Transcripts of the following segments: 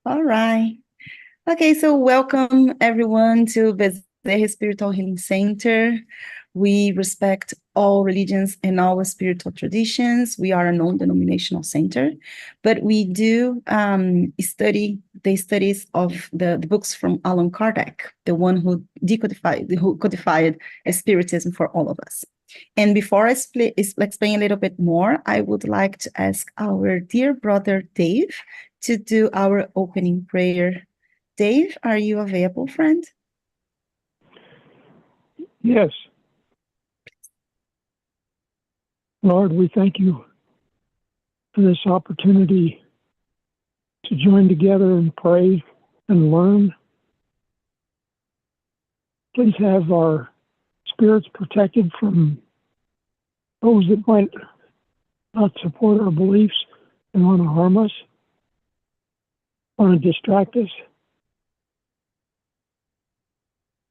All right. Okay, so welcome everyone to BSH Spiritual Healing Center. We respect all religions and all spiritual traditions. We are a non-denominational center, but we do study the studies of the books from Allan Kardec, the one who codified Spiritism for all of us. And before I explain a little bit more, I would like to ask our dear brother Dave to do our opening prayer. Dave, are you available, friend? Yes. Lord, we thank you for this opportunity to join together and pray and learn. Please have our spirits protected from those that might not support our beliefs and want to harm us, want to distract us.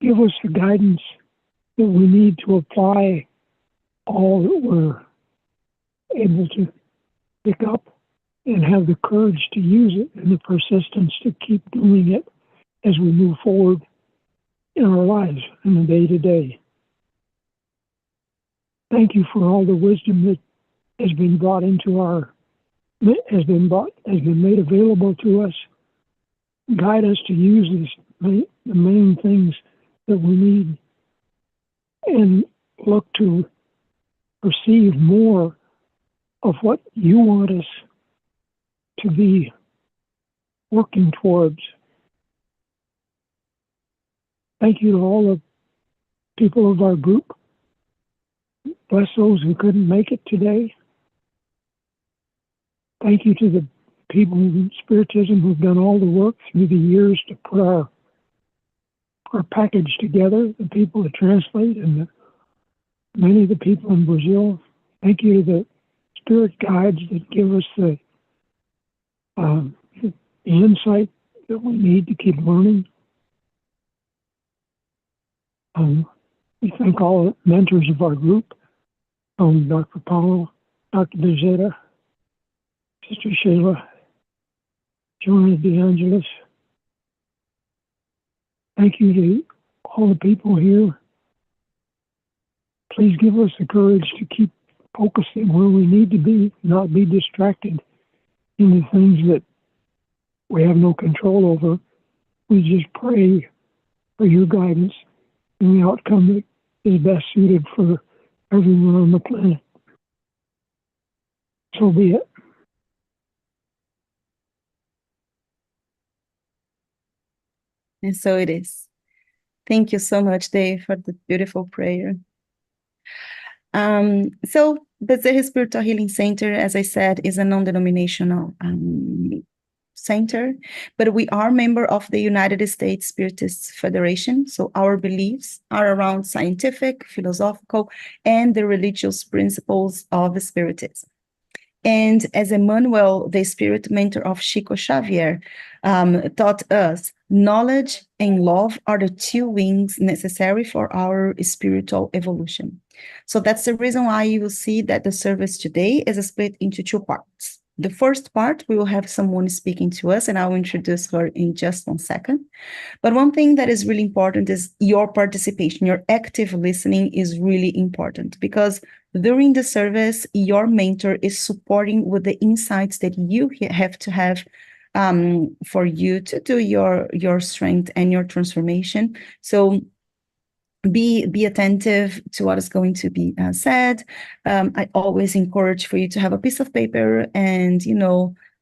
Give us the guidance that we need to apply all that we're able to pick up and have the courage to use it and the persistence to keep doing it as we move forward in our lives in the day-to-day. Thank you for all the wisdom that has been brought into has been made available to us. Guide us to use the main things that we need and look to perceive more of what you want us to be working towards. Thank you to all the people of our group. Bless those who couldn't make it today. Thank you to the people in Spiritism who've done all the work through the years to put our package together, the people that translate, and many of the people in Brazil. Thank you to the spirit guides that give us the insight that we need to keep learning. We thank all the mentors of our group, Dr. Paulo, Dr. Bezetta, Sister Sheila, Joanna DeAngelis. Thank you to all the people here. Please give us the courage to keep focusing where we need to be, not be distracted in the things that we have no control over. We just pray for your guidance and the outcome that is best suited for everyone on the planet. So be it. And so it is. Thank you so much, Dave, for the beautiful prayer. So BSH Spiritual Healing Center, as I said, is a non-denominational center, but we are member of the United States Spiritist Federation. So our beliefs are around scientific, philosophical, and the religious principles of Spiritism. And as Emmanuel, the spirit mentor of Chico Xavier, taught us, knowledge and love are the two wings necessary for our spiritual evolution. So that's the reason why you will see that the service today is split into two parts. The first part, we will have someone speaking to us, and I will introduce her in just 1 second. But one thing that is really important is your participation. Your active listening is really important because during the service, your mentor is supporting with the insights that you have to have for you to do your strength and your transformation. So be attentive to what is going to be said. I always encourage for you to have a piece of paper and,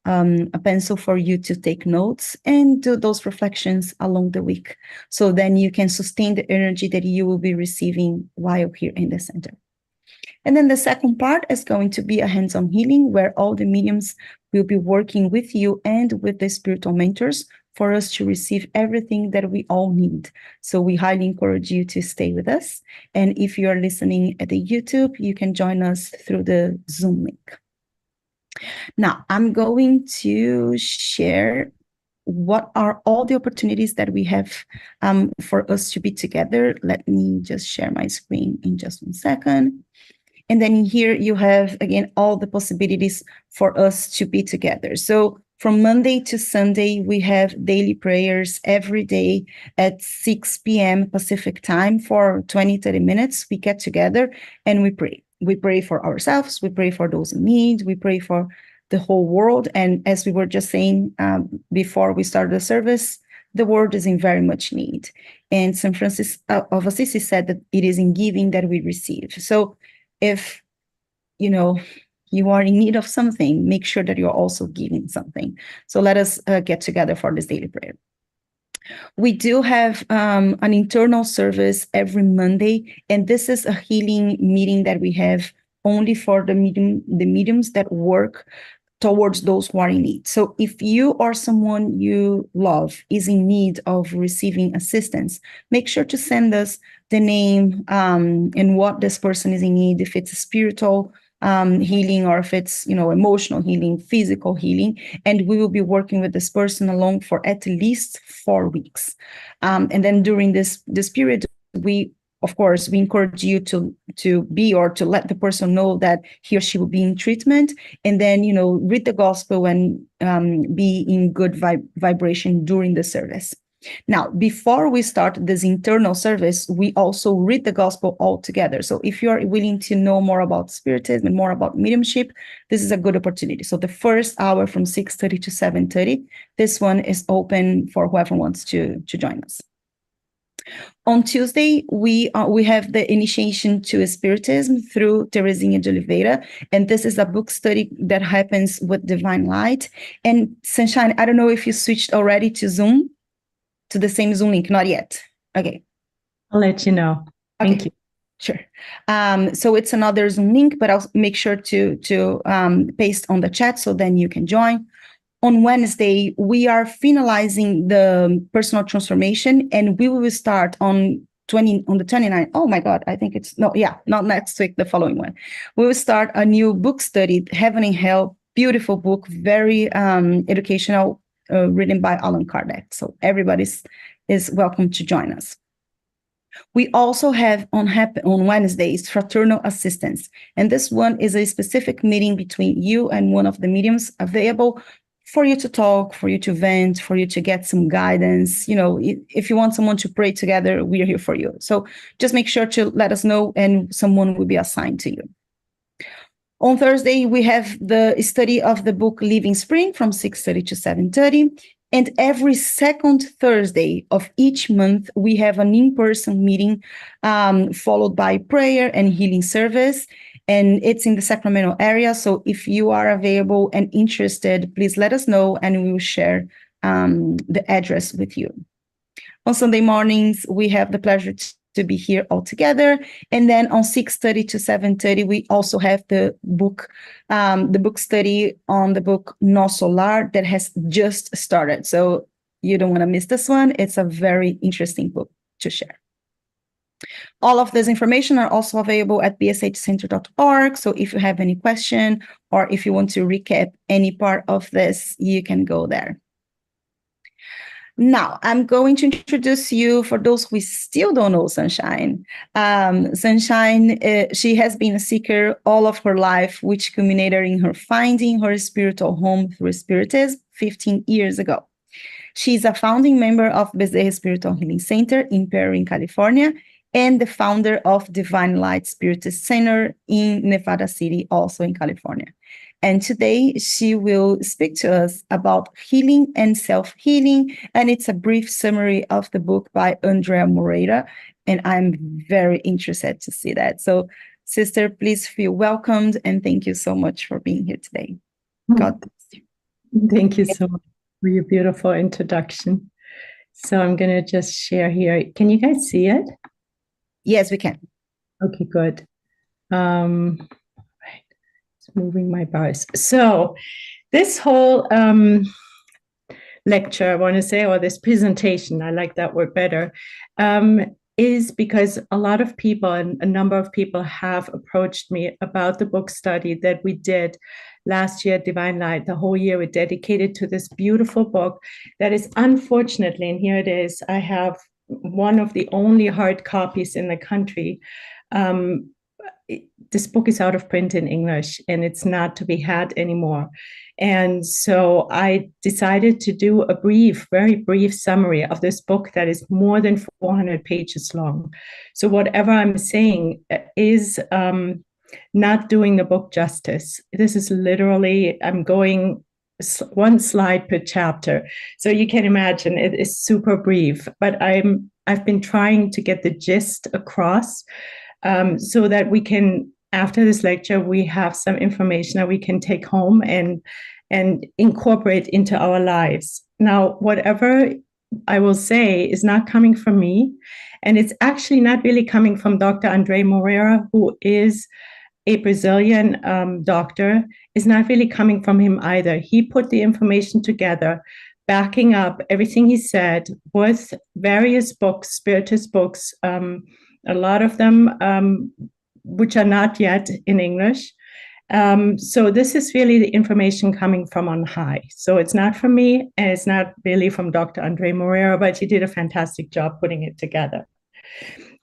a pencil for you to take notes and do those reflections along the week. So then you can sustain the energy that you will be receiving while here in the center. And then the second part is going to be a hands-on healing where all the mediums will be working with you and with the spiritual mentors for us to receive everything that we all need. So we highly encourage you to stay with us. And if you are listening at the YouTube, you can join us through the Zoom link. Now, I'm going to share what are all the opportunities that we have for us to be together. Let me just share my screen in just 1 second. And then here you have, again, all the possibilities for us to be together. So From Monday to Sunday, we have daily prayers every day at 6 p.m. Pacific time for 20, 30 minutes. We get together and we pray. We pray for ourselves. We pray for those in need. We pray for the whole world. And as we were just saying before we started the service, the world is in very much need. And St. Francis of Assisi said that it is in giving that we receive. So if, you are in need of something, make sure that you're also giving something. So let us get together for this daily prayer. We do have an internal service every Monday, and this is a healing meeting that we have only for the mediums that work towards those who are in need. So if you or someone you love is in need of receiving assistance, make sure to send us the name and what this person is in need, if it's a spiritual healing or if it's, emotional healing, physical healing, and we will be working with this person along for at least 4 weeks. And then during this period, of course, we encourage you to be or to let the person know that he or she will be in treatment, and then, read the gospel and be in good vibration during the service. Now, before we start this internal service, we also read the gospel all together. So if you're willing to know more about spiritism and more about mediumship, this is a good opportunity. So the first hour from 6:30 to 7:30, this one is open for whoever wants to join us. On Tuesday, we have the initiation to Spiritism through Teresinha de Oliveira, and this is a book study that happens with Divine Light. And Sunshine, I don't know if you switched already to Zoom, to the same Zoom link, not yet. Okay. I'll let you know. Thank you. Sure. So it's another Zoom link, but I'll make sure to paste on the chat so then you can join. On Wednesday, we are finalizing the personal transformation, and we will start on the 29th. Oh my God, I think not next week, the following one. We will start a new book study, Heaven and Hell, beautiful book, very educational, written by Allan Kardec. So everybody is welcome to join us. We also have on Wednesdays fraternal assistance, and this one is a specific meeting between you and one of the mediums available for you to talk, for you to vent, for you to get some guidance. If you want someone to pray together, we are here for you. So just make sure to let us know and someone will be assigned to you. On Thursday, we have the study of the book Living Spring from 6:30 to 7:30. And every second Thursday of each month, we have an in-person meeting followed by prayer and healing service. And it's in the Sacramento area. So if you are available and interested, please let us know and we will share the address with you. On Sunday mornings, we have the pleasure to be here all together. And then on 6:30 to 7:30, we also have the book study on the book Nosso Lar that has just started. So you don't want to miss this one. It's a very interesting book to share. All of this information are also available at bshcenter.org. So if you have any question or if you want to recap any part of this, you can go there. Now, I'm going to introduce you, for those who still don't know Sunshine. Sunshine, she has been a seeker all of her life, which culminated in her finding her spiritual home through Spiritism 15 years ago. She's a founding member of BSH Spiritual Healing Center in Perry, California, and the founder of Divine Light Spiritist Center in Nevada City, also in California. And today she will speak to us about healing and self-healing. And it's a brief summary of the book by Andrea Moreira. And I'm very interested to see that. So, sister, please feel welcomed. And thank you so much for being here today. God bless you. Thank you so much for your beautiful introduction. So I'm going to just share here. Can you guys see it? Yes, we can. Okay, good. Right. It's moving my bars. So this whole lecture, I want to say, or this presentation, I like that word better, is because a lot of people and a number of people have approached me about the book study that we did last year at Divine Light. The whole year we dedicated to this beautiful book that is, unfortunately, and here it is, I have one of the only hard copies in the country. this book is out of print in English and it's not to be had anymore. And so I decided to do a very brief summary of this book that is more than 400 pages long. So whatever I'm saying is not doing the book justice. This is literally, I'm going one slide per chapter. So you can imagine it is super brief, but I've been trying to get the gist across so that we can, after this lecture, we have some information that we can take home and incorporate into our lives. Now, whatever I will say is not coming from me, and it's actually not really coming from Dr. André Moreira, who is a Brazilian doctor, is not really coming from him either. He put the information together, backing up everything he said with various books, spiritist books, a lot of them which are not yet in English. So this is really the information coming from on high. So it's not from me, and it's not really from Dr. André Moreira, but he did a fantastic job putting it together.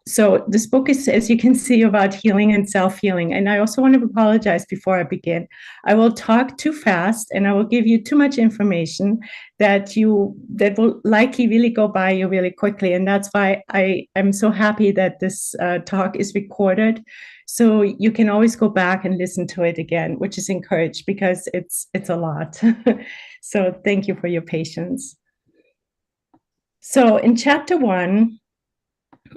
So this book is, as you can see, about healing and self-healing. And I also want to apologize before I begin. I will talk too fast and I will give you too much information that will likely really go by you really quickly. And that's why I'm so happy that this talk is recorded. So you can always go back and listen to it again, which is encouraged because it's a lot. So thank you for your patience. So in chapter 1,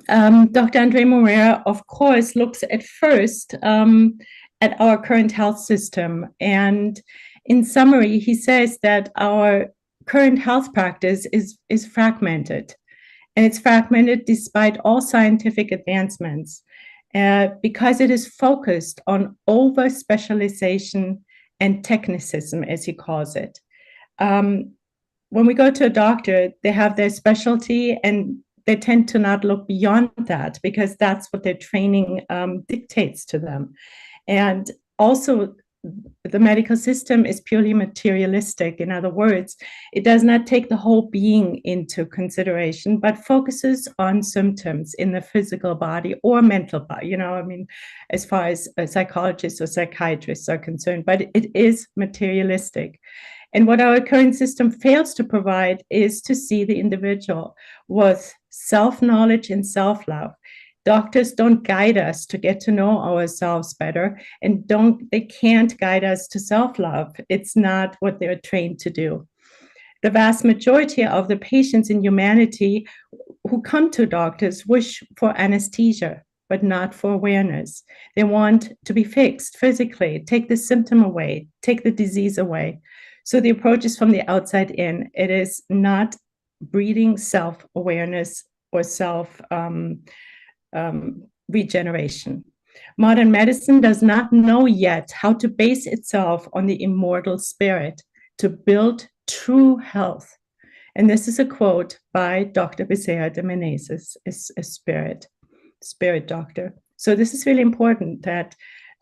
Dr. André Moreira, of course, looks at first at our current health system. And in summary, he says that our current health practice is fragmented. And it's fragmented despite all scientific advancements because it is focused on over-specialization and technicism, as he calls it. When we go to a doctor, they have their specialty and they tend to not look beyond that because that's what their training dictates to them. And also, the medical system is purely materialistic. In other words, it does not take the whole being into consideration, but focuses on symptoms in the physical body or mental body, as far as psychologists or psychiatrists are concerned, but it is materialistic. And what our current system fails to provide is to see the individual with self-knowledge and self-love. Doctors don't guide us to get to know ourselves better, and they can't guide us to self-love. It's not what they're trained to do. The vast majority of the patients in humanity who come to doctors wish for anesthesia, but not for awareness. They want to be fixed physically, take the symptom away, take the disease away. So the approach is from the outside in. It is not breeding self-awareness or self-regeneration. Modern medicine does not know yet how to base itself on the immortal spirit to build true health. And this is a quote by Dr. Bezerra de Menezes, a spirit doctor. So this is really important that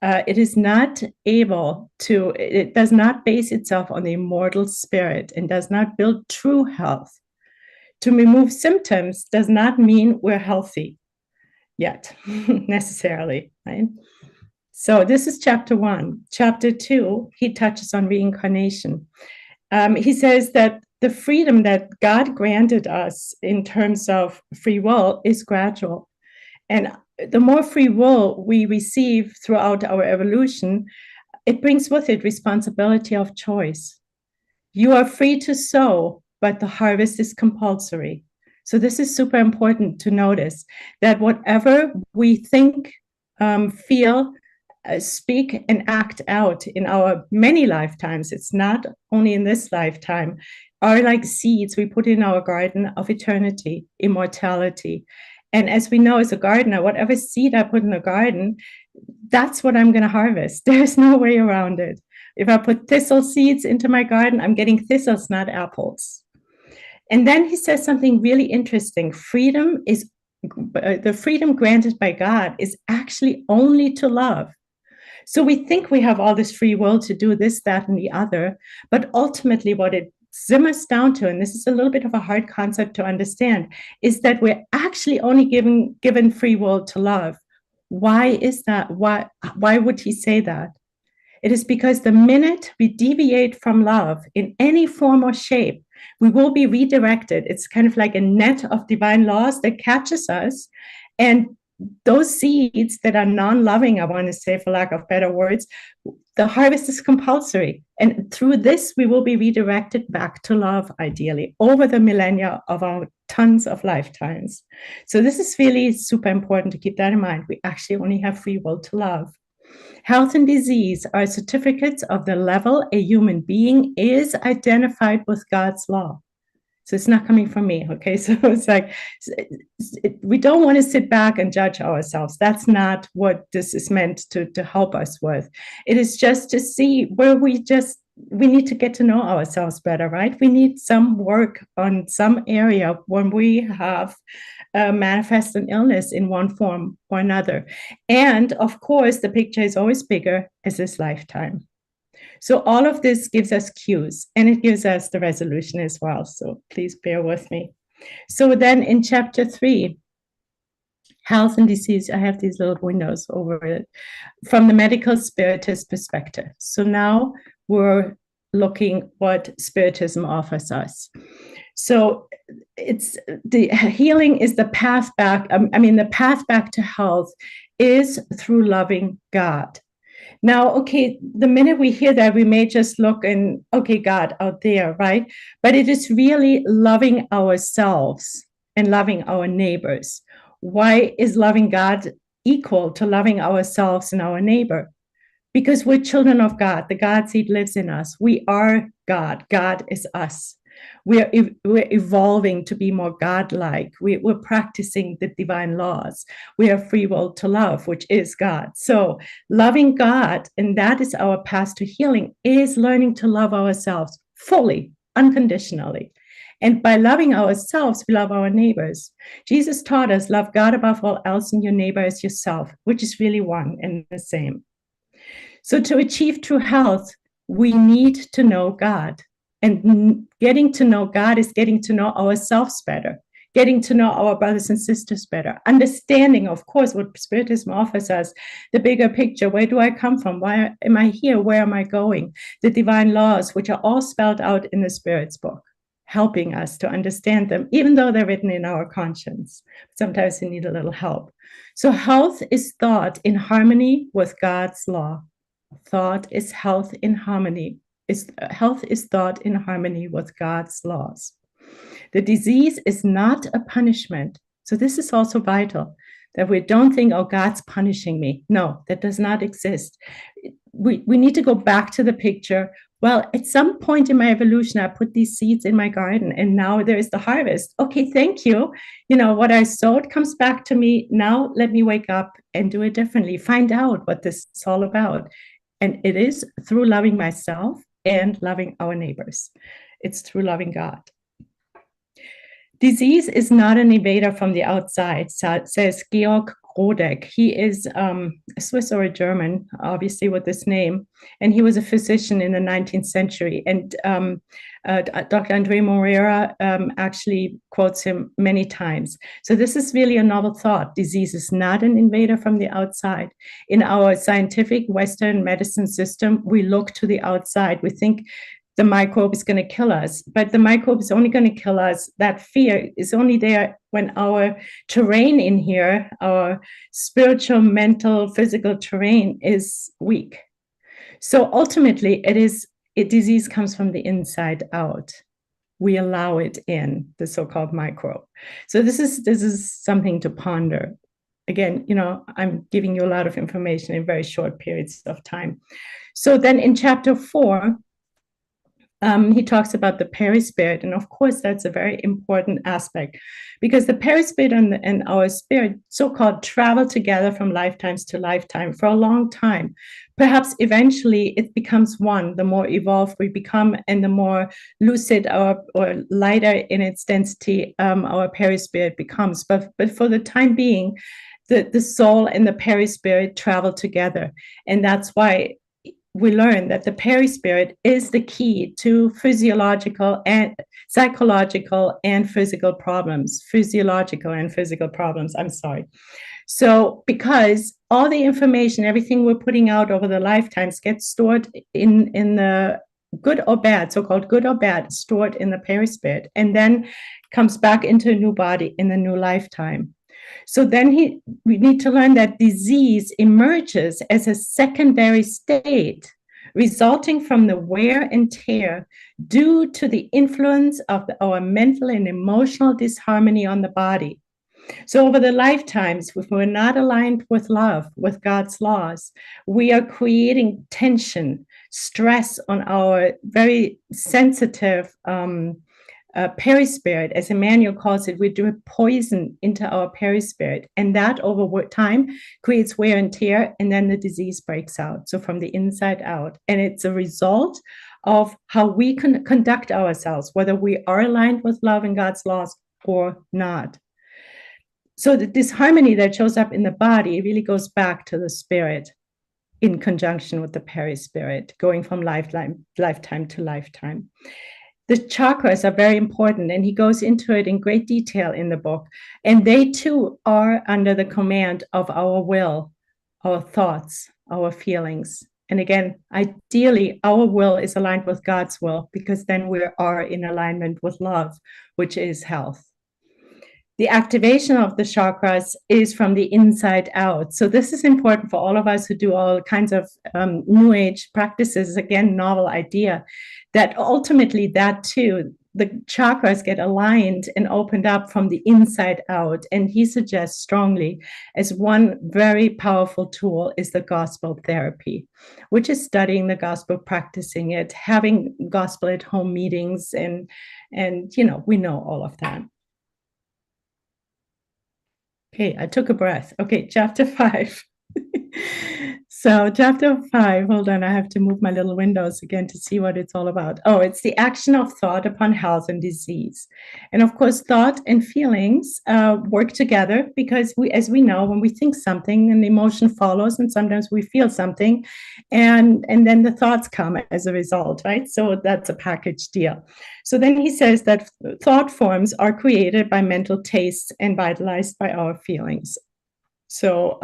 it is not able to, it does not base itself on the immortal spirit and does not build true health. To remove symptoms does not mean we're healthy yet, necessarily, right? So this is chapter 1. Chapter 2, he touches on reincarnation. He says that the freedom that God granted us in terms of free will is gradual. And the more free will we receive throughout our evolution, it brings with it responsibility of choice. You are free to sow, but the harvest is compulsory. So this is super important to notice that whatever we think, feel, speak, and act out in our many lifetimes, it's not only in this lifetime, are like seeds we put in our garden of eternity, immortality. And as we know, as a gardener, whatever seed I put in the garden, that's what I'm going to harvest. There's no way around it. If I put thistle seeds into my garden, I'm getting thistles, not apples. And then he says something really interesting. The freedom granted by God is actually only to love. So we think we have all this free will to do this, that, and the other, but ultimately what it simmers down to, and this is a little bit of a hard concept to understand, is that we're actually only given free will to love Why is that? Why would he say that? It is because the minute we deviate from love in any form or shape, we will be redirected. It's kind of like a net of divine laws that catches us. And those seeds that are non-loving, I want to say, for lack of better words, the harvest is compulsory. And through this, we will be redirected back to love, ideally, over the millennia of our tons of lifetimes. So this is really super important to keep that in mind. We actually only have free will to love. Health and disease are certificates of the level a human being is identified with God's law. So it's not coming from me, okay? So it's like, we don't want to sit back and judge ourselves. That's not what this is meant to help us with. It is just to see where we need to get to know ourselves better, right? We need some work on some area when we have manifest an illness in one form or another. And of course, the picture is always bigger as this lifetime. So all of this gives us cues, and it gives us the resolution as well. So please bear with me. So then in chapter 3, health and disease, I have these little windows over it, from the medical spiritist perspective. So now we're looking what spiritism offers us. So it's the healing is the path back. The path back to health is through loving God. Now, okay, the minute we hear that, we may just look and, okay, God out there, right? But it is really loving ourselves and loving our neighbors. Why is loving God equal to loving ourselves and our neighbor? Because we're children of God. The God seed lives in us. We are God. God is us. We're evolving to be more God-like. We're practicing the divine laws. We have free will to love, which is God. So loving God, and that is our path to healing, is learning to love ourselves fully, unconditionally. And by loving ourselves, we love our neighbors. Jesus taught us, love God above all else and your neighbor as yourself, which is really one and the same. So to achieve true health, we need to know God. And getting to know God is getting to know ourselves better, getting to know our brothers and sisters better, understanding, of course, what Spiritism offers us, the bigger picture. Where do I come from? Why am I here? Where am I going? The divine laws, which are all spelled out in the Spirit's book, helping us to understand them, even though they're written in our conscience. Sometimes we need a little help. So health is thought in harmony with God's law. Thought is health in harmony. Health is thought in harmony with God's laws. The disease is not a punishment. So this is also vital, that we don't think, oh, God's punishing me. No, that does not exist. We need to go back to the picture. Well, at some point in my evolution, I put these seeds in my garden, and now there is the harvest. Okay, thank you. What I sowed comes back to me. Now let me wake up and do it differently. Find out what this is all about. And it is through loving myself and loving our neighbors. It's through loving God. Disease is not an invader from the outside, says Georg Grodeck. He is a Swiss or a German, obviously with this name, and he was a physician in the 19th century. And Dr. Andre Moreira actually quotes him many times. So this is really a novel thought. Disease is not an invader from the outside. In our scientific Western medicine system, we look to the outside. We think the microbe is going to kill us, but the microbe is only going to kill us. That fear is only there when our terrain in here, our spiritual, mental, physical terrain is weak. So ultimately, disease comes from the inside out. We allow it in, the so-called microbe. So this is something to ponder. Again, I'm giving you a lot of information in very short periods of time. So then in chapter 4, he talks about the perispirit. And of course, that's a very important aspect, because the perispirit and our spirit, so-called, travel together from lifetimes to lifetime for a long time. Perhaps eventually it becomes one, the more evolved we become and the more lucid or lighter in its density our perispirit becomes. But for the time being, the soul and the perispirit travel together. And that's why we learn that the perispirit is the key to physiological and psychological and physical problems. I'm sorry. So because all the information, everything we're putting out over the lifetimes gets stored in the good or bad, so-called good or bad, stored in the perispirit, and then comes back into a new body in the new lifetime. So then we need to learn that disease emerges as a secondary state resulting from the wear and tear due to the influence of our mental and emotional disharmony on the body. So over the lifetimes, if we're not aligned with love, with God's laws, we are creating tension, stress on our very sensitive perispirit. As Emmanuel calls it, we do poison into our perispirit, and that over time creates wear and tear, and then the disease breaks out. So from the inside out, and it's a result of how we can conduct ourselves, whether we are aligned with love and God's laws or not. So the disharmony that shows up in the body really goes back to the spirit in conjunction with the perispirit, going from lifetime to lifetime. The chakras are very important, and he goes into it in great detail in the book. And they too are under the command of our will, our thoughts, our feelings. And again, ideally, our will is aligned with God's will, because then we are in alignment with love, which is health. The activation of the chakras is from the inside out. So this is important for all of us who do all kinds of New Age practices. Again, novel idea that ultimately that too, the chakras get aligned and opened up from the inside out. And he suggests strongly as one very powerful tool is the gospel therapy, which is studying the gospel, practicing it, having gospel at home meetings, and we know all of that. Okay, I took a breath. Okay, chapter 5. So chapter 5, hold on, I have to move my little windows again to see what it's all about. Oh, it's the action of thought upon health and disease. And of course, thought and feelings work together, because as we know, when we think something, an emotion follows, and sometimes we feel something, and then the thoughts come as a result, right? So that's a package deal. So then he says that thought forms are created by mental tastes and vitalized by our feelings. So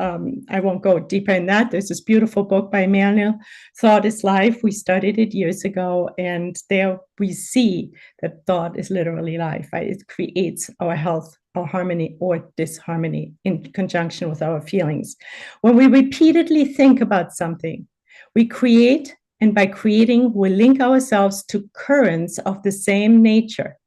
I won't go deeper in that. There's this beautiful book by Emmanuel, Thought is Life. We studied it years ago, and there we see that thought is literally life, right? It creates our health, our harmony or disharmony in conjunction with our feelings. When we repeatedly think about something, we create, and by creating, we link ourselves to currents of the same nature.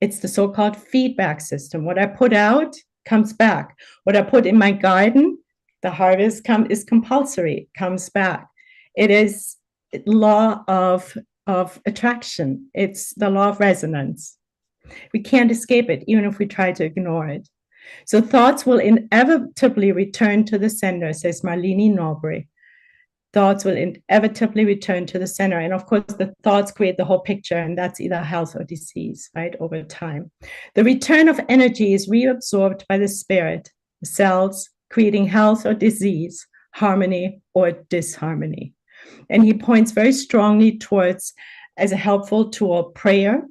It's the so-called feedback system. What I put out comes back. What I put in my garden, the harvest is compulsory, comes back. It is law of attraction. It's the law of resonance. We can't escape it, even if we try to ignore it. So thoughts will inevitably return to the sender, says Marlene Norbury. Thoughts will inevitably return to the center. And of course, the thoughts create the whole picture, and that's either health or disease, right, over time. The return of energy is reabsorbed by the spirit, the cells, creating health or disease, harmony or disharmony. And he points very strongly towards, as a helpful tool, prayer.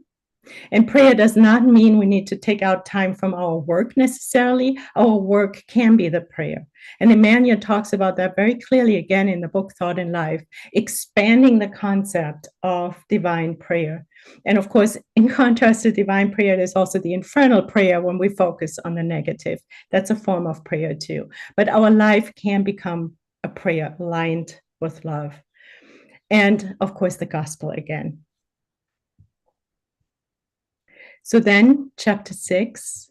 And prayer does not mean we need to take out time from our work necessarily. Our work can be the prayer. And Emmanuel talks about that very clearly again in the book Thought and Life, expanding the concept of divine prayer. And of course, in contrast to divine prayer, there's also the infernal prayer when we focus on the negative. That's a form of prayer too. But our life can become a prayer aligned with love. And of course, the gospel again. So then chapter 6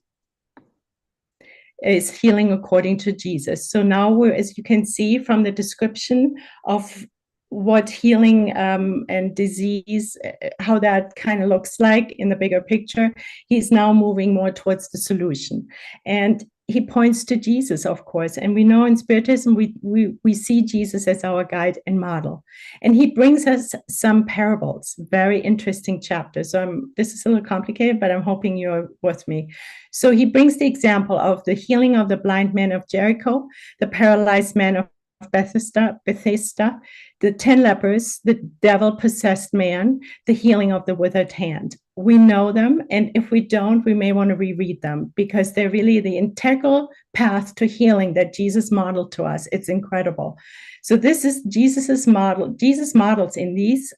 is healing according to Jesus. So now we're, as you can see from the description of what healing and disease, how that kind of looks like in the bigger picture, he's now moving more towards the solution. And he points to Jesus, of course, and we know in Spiritism, we see Jesus as our guide and model. And he brings us some parables, very interesting chapters. So this is a little complicated, but I'm hoping you're with me. So he brings the example of the healing of the blind man of Jericho, the paralyzed man of Bethesda, the 10 lepers, the devil-possessed man, the healing of the withered hand. We know them, and if we don't, we may want to reread them because they're really the integral path to healing that Jesus modeled to us. It's incredible. So this is Jesus's model. Jesus models in these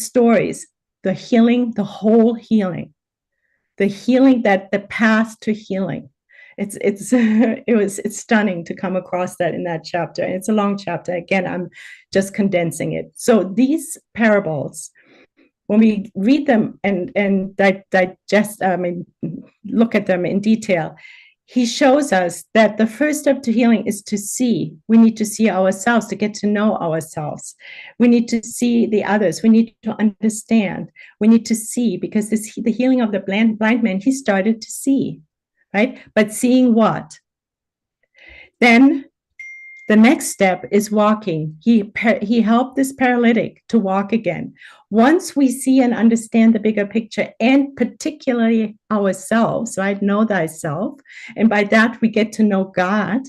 stories the healing, the whole healing, the healing, that the path to healing. It's stunning to come across that in that chapter. And it's a long chapter. Again, I'm just condensing it. So these parables, when we read them and digest, look at them in detail, he shows us that the first step to healing is to see. We need to see ourselves, to get to know ourselves. We need to see the others. We need to understand. We need to see, because the healing of the blind man, he started to see, right? But seeing what? Then the next step is walking. He helped this paralytic to walk again. Once we see and understand the bigger picture, and particularly ourselves, right? Know thyself. And by that, we get to know God.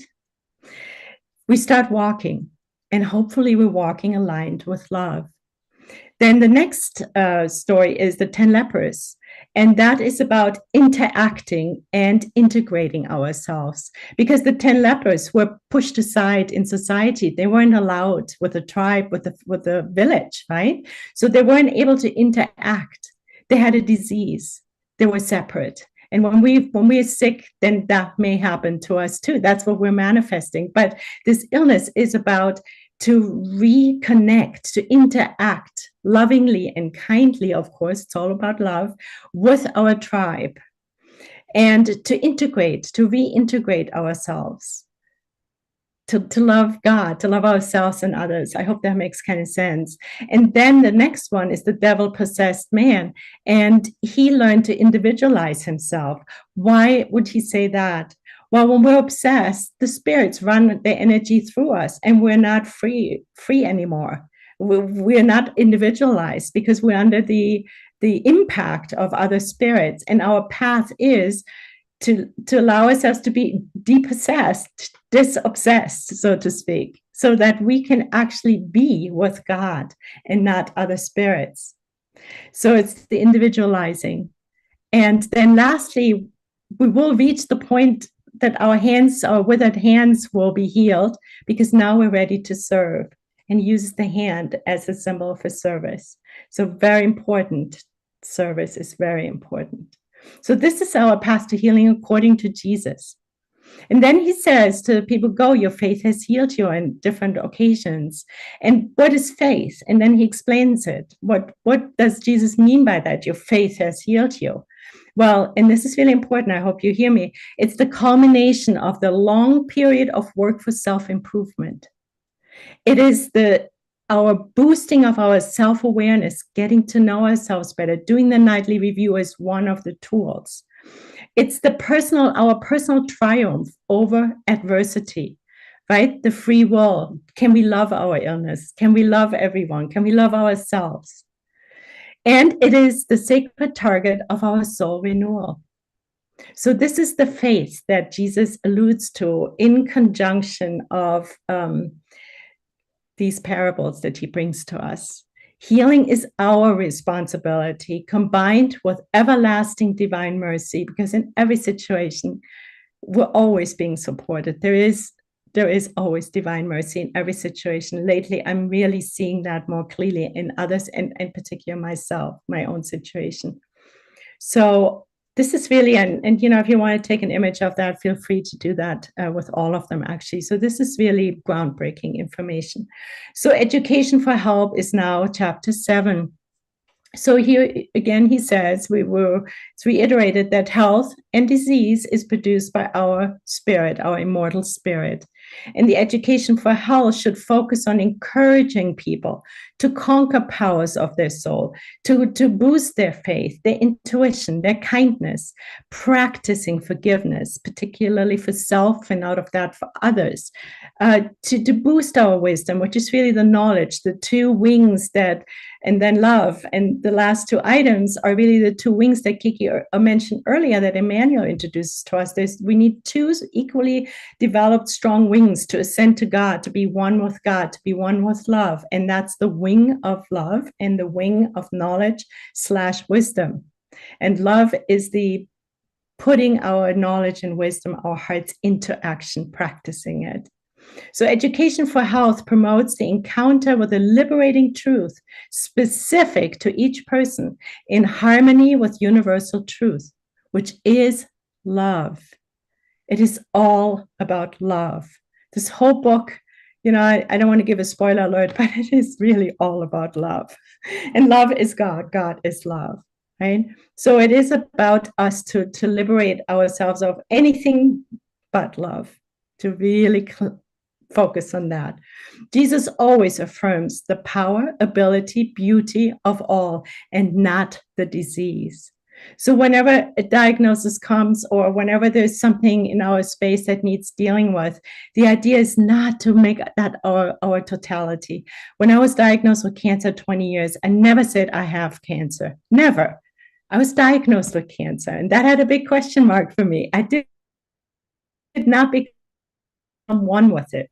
We start walking. And hopefully we're walking aligned with love. Then the next story is the 10 lepers. And that is about interacting and integrating ourselves, because the 10 lepers were pushed aside in society. They weren't allowed with the tribe, with the village, right? So they weren't able to interact. They had a disease. They were separate. And when we're sick, then that may happen to us too. That's what we're manifesting. But this illness is about to reconnect, to interact lovingly and kindly, of course, it's all about love, with our tribe, and to integrate, to reintegrate ourselves, to love God, to love ourselves and others. I hope that makes kind of sense. And then the next one is the devil-possessed man, and he learned to individualize himself. Why would he say that? Well, when we're obsessed, the spirits run their energy through us, and we're not free anymore. We're not individualized because we're under the impact of other spirits. And our path is to allow ourselves to be depossessed, disobsessed, so to speak, so that we can actually be with God and not other spirits. So it's the individualizing. And then lastly, we will reach the point that our withered hands will be healed, because now we're ready to serve, and use the hand as a symbol for service. So very important. Service is very important. So this is our path to healing according to Jesus. And then he says to people, go, your faith has healed you on different occasions. And what is faith? And then he explains it. What does Jesus mean by that? Your faith has healed you. Well, and this is really important, I hope you hear me, it's the culmination of the long period of work for self-improvement. It is our boosting of our self-awareness, getting to know ourselves better. Doing the nightly review is one of the tools. It's our personal triumph over adversity, right? The free will. Can we love our illness? Can we love everyone? Can we love ourselves? And it is the sacred target of our soul renewal. So this is the faith that Jesus alludes to in conjunction of these parables that he brings to us. Healing is our responsibility, combined with everlasting divine mercy, because in every situation, we're always being supported. There is always divine mercy in every situation. Lately, I'm really seeing that more clearly in others, and in particular myself, my own situation. So this is really, and if you want to take an image of that, feel free to do that with all of them, actually. So this is really groundbreaking information. So education for help is now chapter 7. So here again, he says, it's reiterated that health and disease is produced by our spirit, our immortal spirit. And the education for health should focus on encouraging people to conquer powers of their soul, to boost their faith, their intuition, their kindness, practicing forgiveness, particularly for self and out of that for others, to boost our wisdom, which is really the knowledge, the two wings that and then love. And the last two items are really the two wings that Kiki mentioned earlier that Emmanuel introduces to us. We need two equally developed strong wings to ascend to God, to be one with God, to be one with love. And that's the wing of love and the wing of knowledge/wisdom. And love is the putting our knowledge and wisdom, our hearts into action, practicing it. So education for health promotes the encounter with a liberating truth specific to each person in harmony with universal truth, which is love. It is all about love. This whole book, I don't want to give a spoiler alert, but it is really all about love. And love is God. God is love. Right? So it is about us to liberate ourselves of anything but love, to really focus on that. Jesus always affirms the power, ability, beauty of all, and not the disease. So whenever a diagnosis comes or whenever there's something in our space that needs dealing with, the idea is not to make that our totality. When I was diagnosed with cancer 20 years, I never said I have cancer. Never. I was diagnosed with cancer, and that had a big question mark for me. I did not become one with it.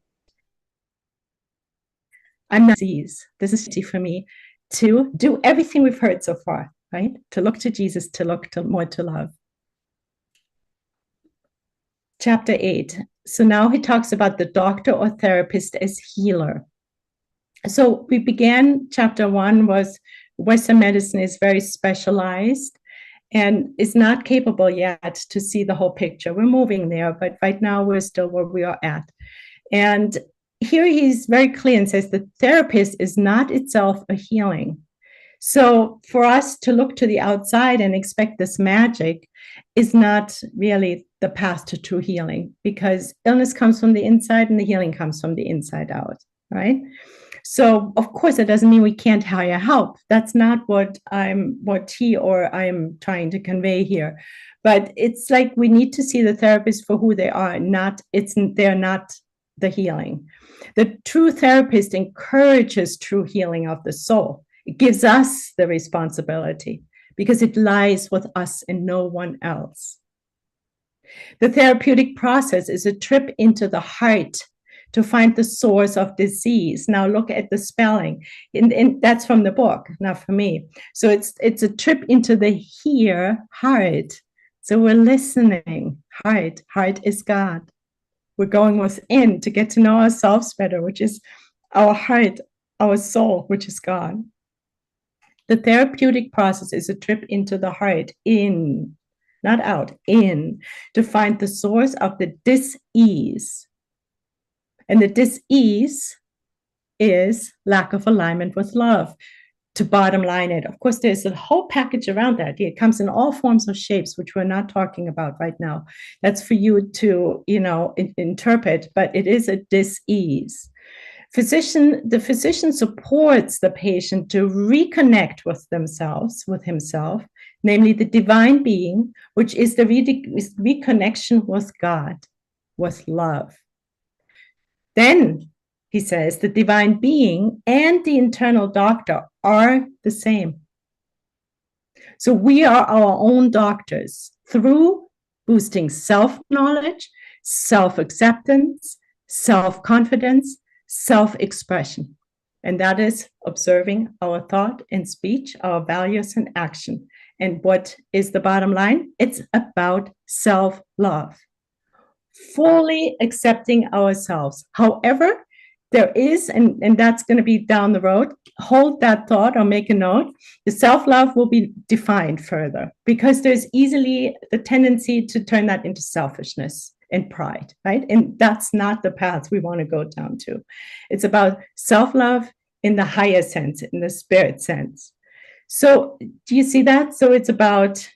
I'm not disease. This is for me to do everything we've heard so far, right? To look to Jesus, to look more to love. Chapter 8. So now he talks about the doctor or therapist as healer. So we began, chapter 1 was Western medicine is very specialized and is not capable yet to see the whole picture. We're moving there, but right now we're still where we are at. And here he's very clear and says the therapist is not itself a healing. So for us to look to the outside and expect this magic is not really the path to true healing, because illness comes from the inside and the healing comes from the inside out, right? So of course, it doesn't mean we can't hire help. That's not what I'm trying to convey here. But it's like we need to see the therapist for who they are, they're not the healing. The true therapist encourages true healing of the soul. It gives us the responsibility because it lies with us and no one else. The therapeutic process is a trip into the heart to find the source of disease. Now look at the spelling. And that's from the book, not for me. So it's a trip into the heart. So we're listening. Heart is God. We're going within to get to know ourselves better, which is our heart, our soul, which is God. The therapeutic process is a trip into the heart, in, not out, in, to find the source of the dis-ease. And the dis-ease is lack of alignment with love. To bottom line it, of course, there's a whole package around that. It comes in all forms of shapes, which we're not talking about right now. That's for you to, interpret, but it is a dis-ease. The physician supports the patient to reconnect with themselves, with himself, namely the divine being, which is the reconnection with God, with love. Then, he says, the divine being and the internal doctor are the same. So we are our own doctors through boosting self-knowledge, self-acceptance, self-confidence, self-expression. And that is observing our thought and speech, our values and action. And what is the bottom line? It's about self-love. Fully accepting ourselves. However, there is, and that's going to be down the road, hold that thought or make a note, the self-love will be defined further because there's easily the tendency to turn that into selfishness and pride, right? And that's not the path we want to go down to. It's about self-love in the higher sense, in the spirit sense. So do you see that? So it's about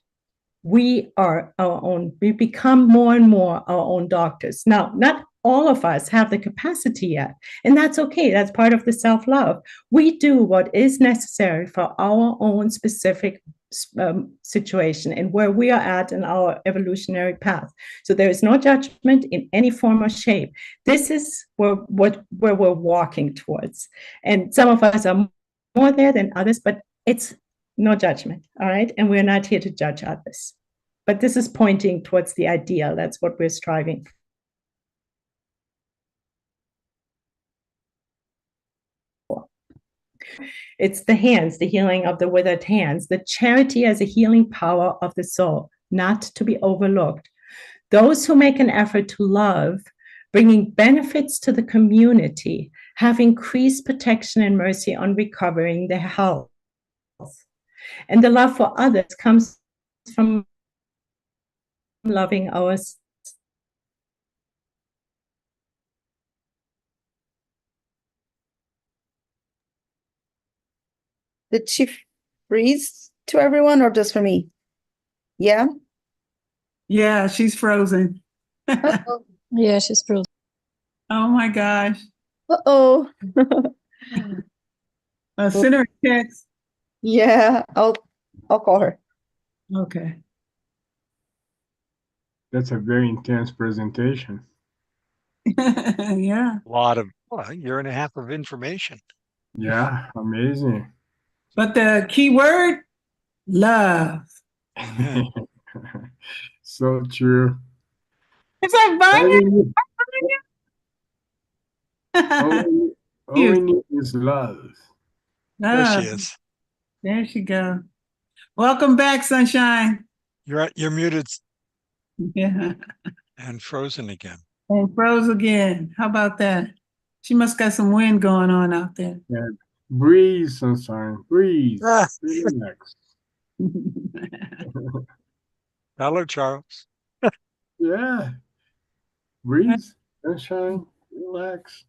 we are our own, we become more and more our own doctors. Now, not all of us have the capacity yet, and that's okay. That's part of the self-love. We do what is necessary for our own specific situation and where we are at in our evolutionary path. So there is no judgment in any form or shape. This is where we're walking towards. And some of us are more there than others, but it's no judgment, all right? And we're not here to judge others. But this is pointing towards the ideal. That's what we're striving for. It's the hands, the healing of the withered hands, the charity as a healing power of the soul, not to be overlooked. Those who make an effort to love, bringing benefits to the community, have increased protection and mercy on recovering their health. And the love for others comes from loving ourselves. Did she freeze to everyone or just for me? Yeah? Yeah, she's frozen. Uh-oh. Yeah, she's frozen. Oh my gosh. Uh-oh. Send her a text. Yeah, I'll call her. Okay. That's a very intense presentation. Yeah. A lot of, well, a year and a half of information. Yeah, amazing. But the key word, love. So true. Is that All Vanya? all we need is love. There she Love. is. There she go. Welcome back, Sunshine. You're muted Yeah. and frozen again. And froze again. How about that? She must got some wind going on out there. Yeah. Breathe, Sunshine. Breathe. Ah. Relax. Hello, Charles. Yeah. Breathe, Sunshine. Relax.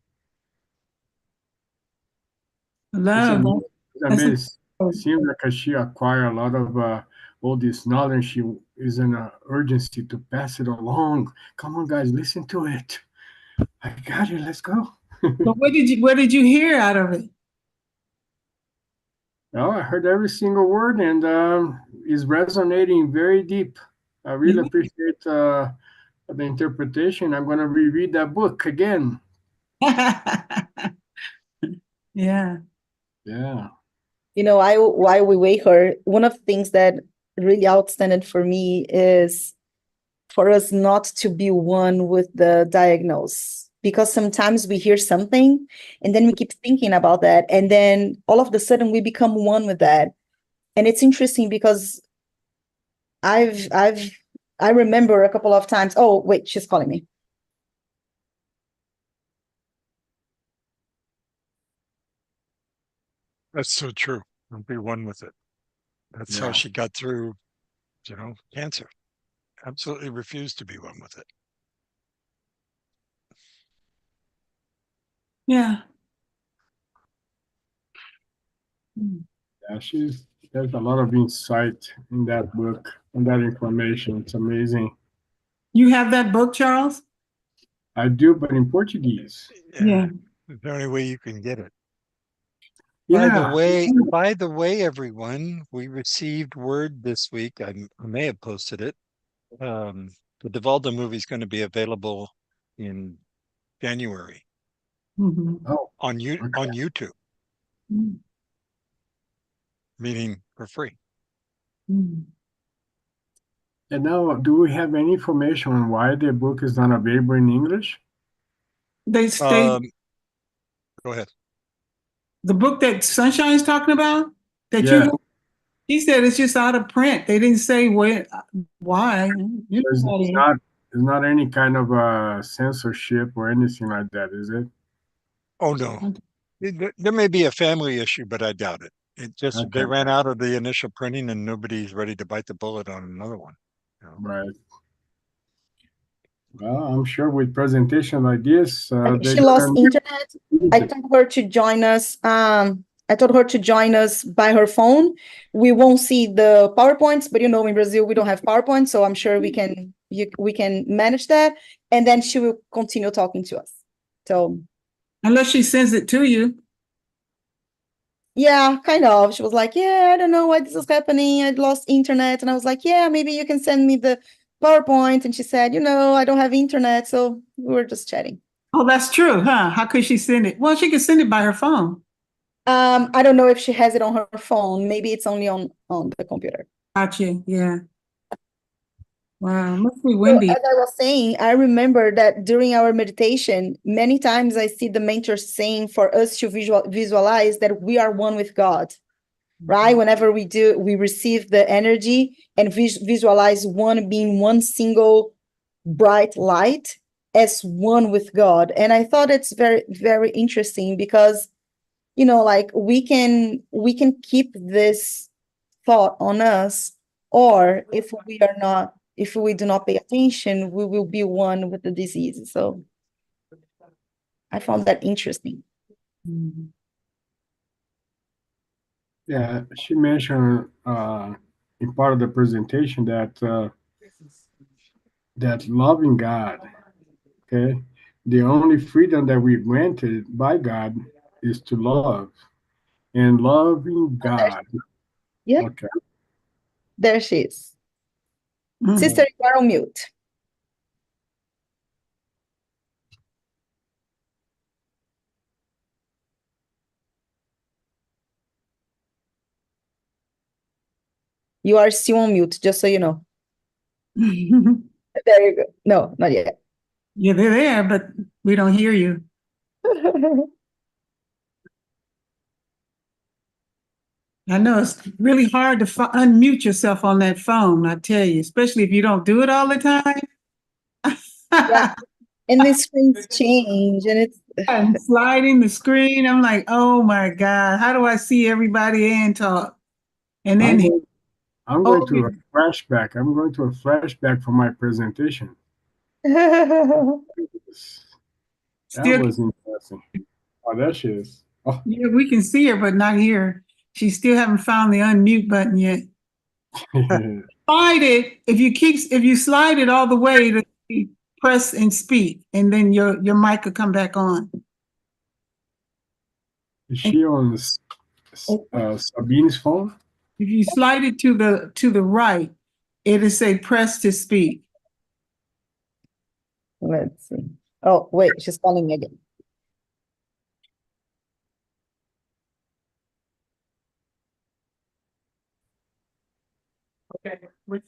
Love. It seems like she acquired a lot of all this knowledge. She is in an urgency to pass it along. Come on, guys, listen to it. I got it. Let's go. But what did you hear out of it? Oh, I heard every single word, and it's resonating very deep. I really appreciate the interpretation. I'm going to reread that book again. Yeah. Yeah. You know, while we wait her, one of the things that really outstanding for me is for us not to be one with the diagnosis. Because sometimes we hear something and then we keep thinking about that. And then all of a sudden we become one with that. And it's interesting because I remember a couple of times. Oh, wait, she's calling me. That's so true. Don't be one with it. That's how she got through, cancer. Absolutely refused to be one with it. Yeah. Yeah, there's a lot of insight in that book and that information. It's amazing. You have that book, Charles? I do, but in Portuguese. Yeah. The only way you can get it. Yeah. By the way, everyone, we received word this week. I may have posted it. The Devalda movie is going to be available in January. Mm-hmm. On YouTube. Mm-hmm. Meaning for free. Mm-hmm. And now, do we have any information on why the book is not available in English? They state go ahead. The book that Sunshine is talking about, he said it's just out of print. They didn't say why. It's not any kind of censorship or anything like that, is it? Oh no, there may be a family issue, but I doubt it. They ran out of the initial printing, and nobody's ready to bite the bullet on another one. Right. Well, I'm sure with presentation like this, she lost internet. I told her to join us. I told her to join us by her phone. We won't see the PowerPoints, but in Brazil we don't have PowerPoint, so I'm sure we can manage that. And then she will continue talking to us. So unless she sends it to you. Yeah, kind of. She was like, "Yeah, I don't know why this is happening. I lost internet," and I was like, "Yeah, maybe you can send me the PowerPoint." And she said, "I don't have internet," so we were just chatting. Oh, that's true, huh? How could she send it? Well, she could send it by her phone. I don't know if she has it on her phone. Maybe it's only on the computer. Gotcha. Yeah. Wow. Must be So windy. as I was saying, I remember that during our meditation, many times I see the mentor saying for us to visualize that we are one with God, right? Whenever we receive the energy and visualize one being one single bright light as one with God. And I thought it's very, very interesting because, like we can keep this thought on us, or if we do not pay attention, we will be one with the disease. So I found that interesting. Mhm. Yeah, she mentioned in part of the presentation that loving God, okay, the only freedom that we're granted by God is to love, and loving God. Yeah, Okay, there she is. Mhm. Sister, you are on mute. You are still on mute, just so you know. There you go. No, not yet. Yeah, they're there, but we don't hear you. I know it's really hard to unmute yourself on that phone, I tell you, especially if you don't do it all the time. Yeah, and the screens change, and it's And sliding the screen, I'm like, oh my God, how do I see everybody and talk? And I'm then, going, I'm going oh, to a flashback. I'm going to a flashback for my presentation. That still, was interesting. Oh, there she is. Oh, yeah, we can see her, but not hear her. She still haven't found the unmute button yet. Slide it. If you slide it all the way to press and speak, and then your mic will come back on. is she on Sabine's phone? If you slide it to the right, it'll say press to speak. let's see. Oh, wait, she's calling me again. Okay,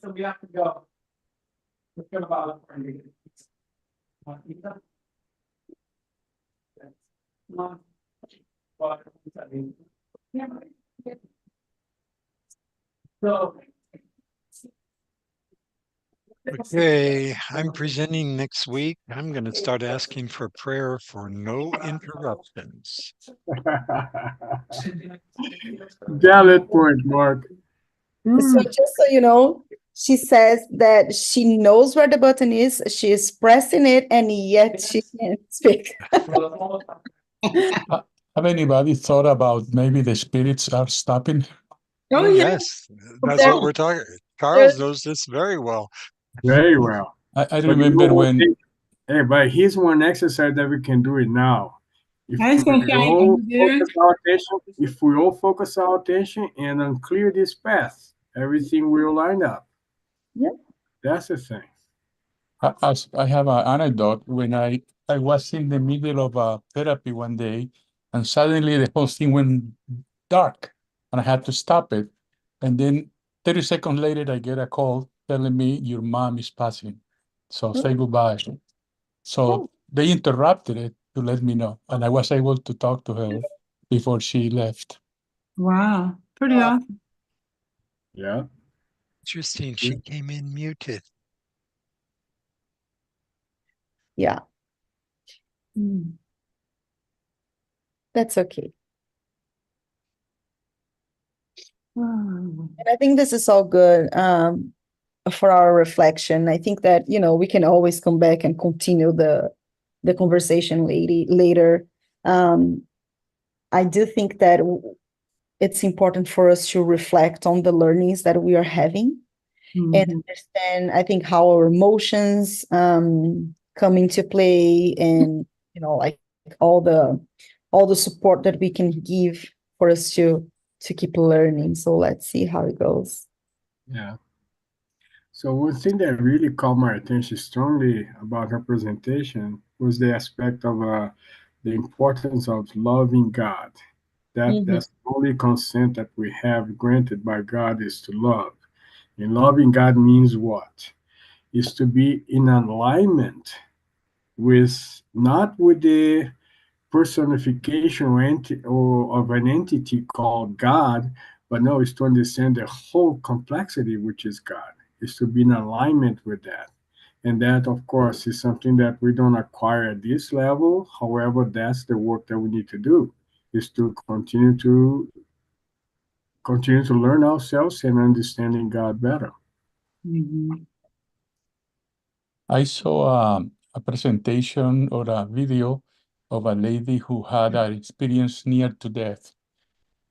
so we have to go. Let's go about So, Okay, I'm presenting next week. I'm going to start asking for prayer for no interruptions. Valid point, Mark. So just so you know, she says that she knows where the button is, she is pressing it, and yet she can't speak. Have anybody thought about maybe the spirits are stopping? oh Oh, yeah. yes, that's what There- we're talking. there's- Charles knows this very well. Very well. I But you know remember one when thing? Hey, but here's one exercise that we can do it now. If Hi, Sunshine. Are you there? if we all focus our attention and unclear this path, everything will line up. Yeah. That's the thing. I have an anecdote when I was in the middle of a therapy one day, and suddenly the whole thing went dark, and I had to stop it. And then 30 seconds later, I get a call telling me your mom is passing, so say goodbye. So they interrupted it to let me know, and I was able to talk to her before she left. Wow, pretty awesome. Yeah. Interesting. She came in muted. Yeah, that's okay. Wow. And I think this is all good for our reflection. I think that, we can always come back and continue the conversation later. I do think that it's important for us to reflect on the learnings that we are having and Mhm. understand, I think, how our emotions come into play, and like all the support that we can give for us to keep learning. So let's see how it goes. Yeah. So one thing that really caught my attention strongly about her presentation was the aspect of the importance of loving God. That's the only consent that we have granted by God is to love. And loving God means what? Is to be in alignment with, not with the personification or of an entity called God, but no, it's to understand the whole complexity, which is God. Is to be in alignment with that. And that, of course, is something that we don't acquire at this level. However, that's the work that we need to do, is to continue to learn ourselves and understanding God better. I saw a presentation or a video of a lady who had an experience near to death.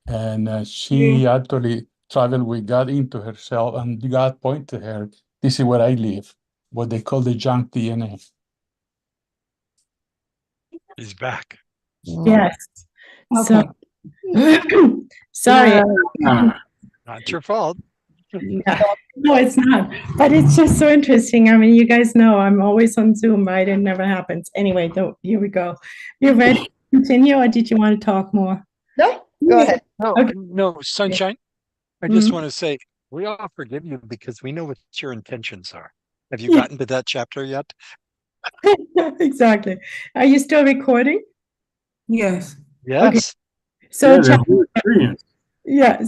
And she actually traveled with God into herself, and God pointed to her, this is where I live, what they call the junk DNA. He's back. Yes. Okay. So, sorry. Not your fault. Yeah. No, it's not. But it's just so interesting. I mean, you guys know I'm always on Zoom, right? It never happens. Anyway, here we go. You ready to continue, or did you want to talk more? No, go ahead. No, Okay. no, Sunshine. I just want to say we all forgive you because we know what your intentions are. Have you gotten to that chapter yet? Exactly. Are you still recording? Yes. Yes. Okay. So, Yeah, the whole experience.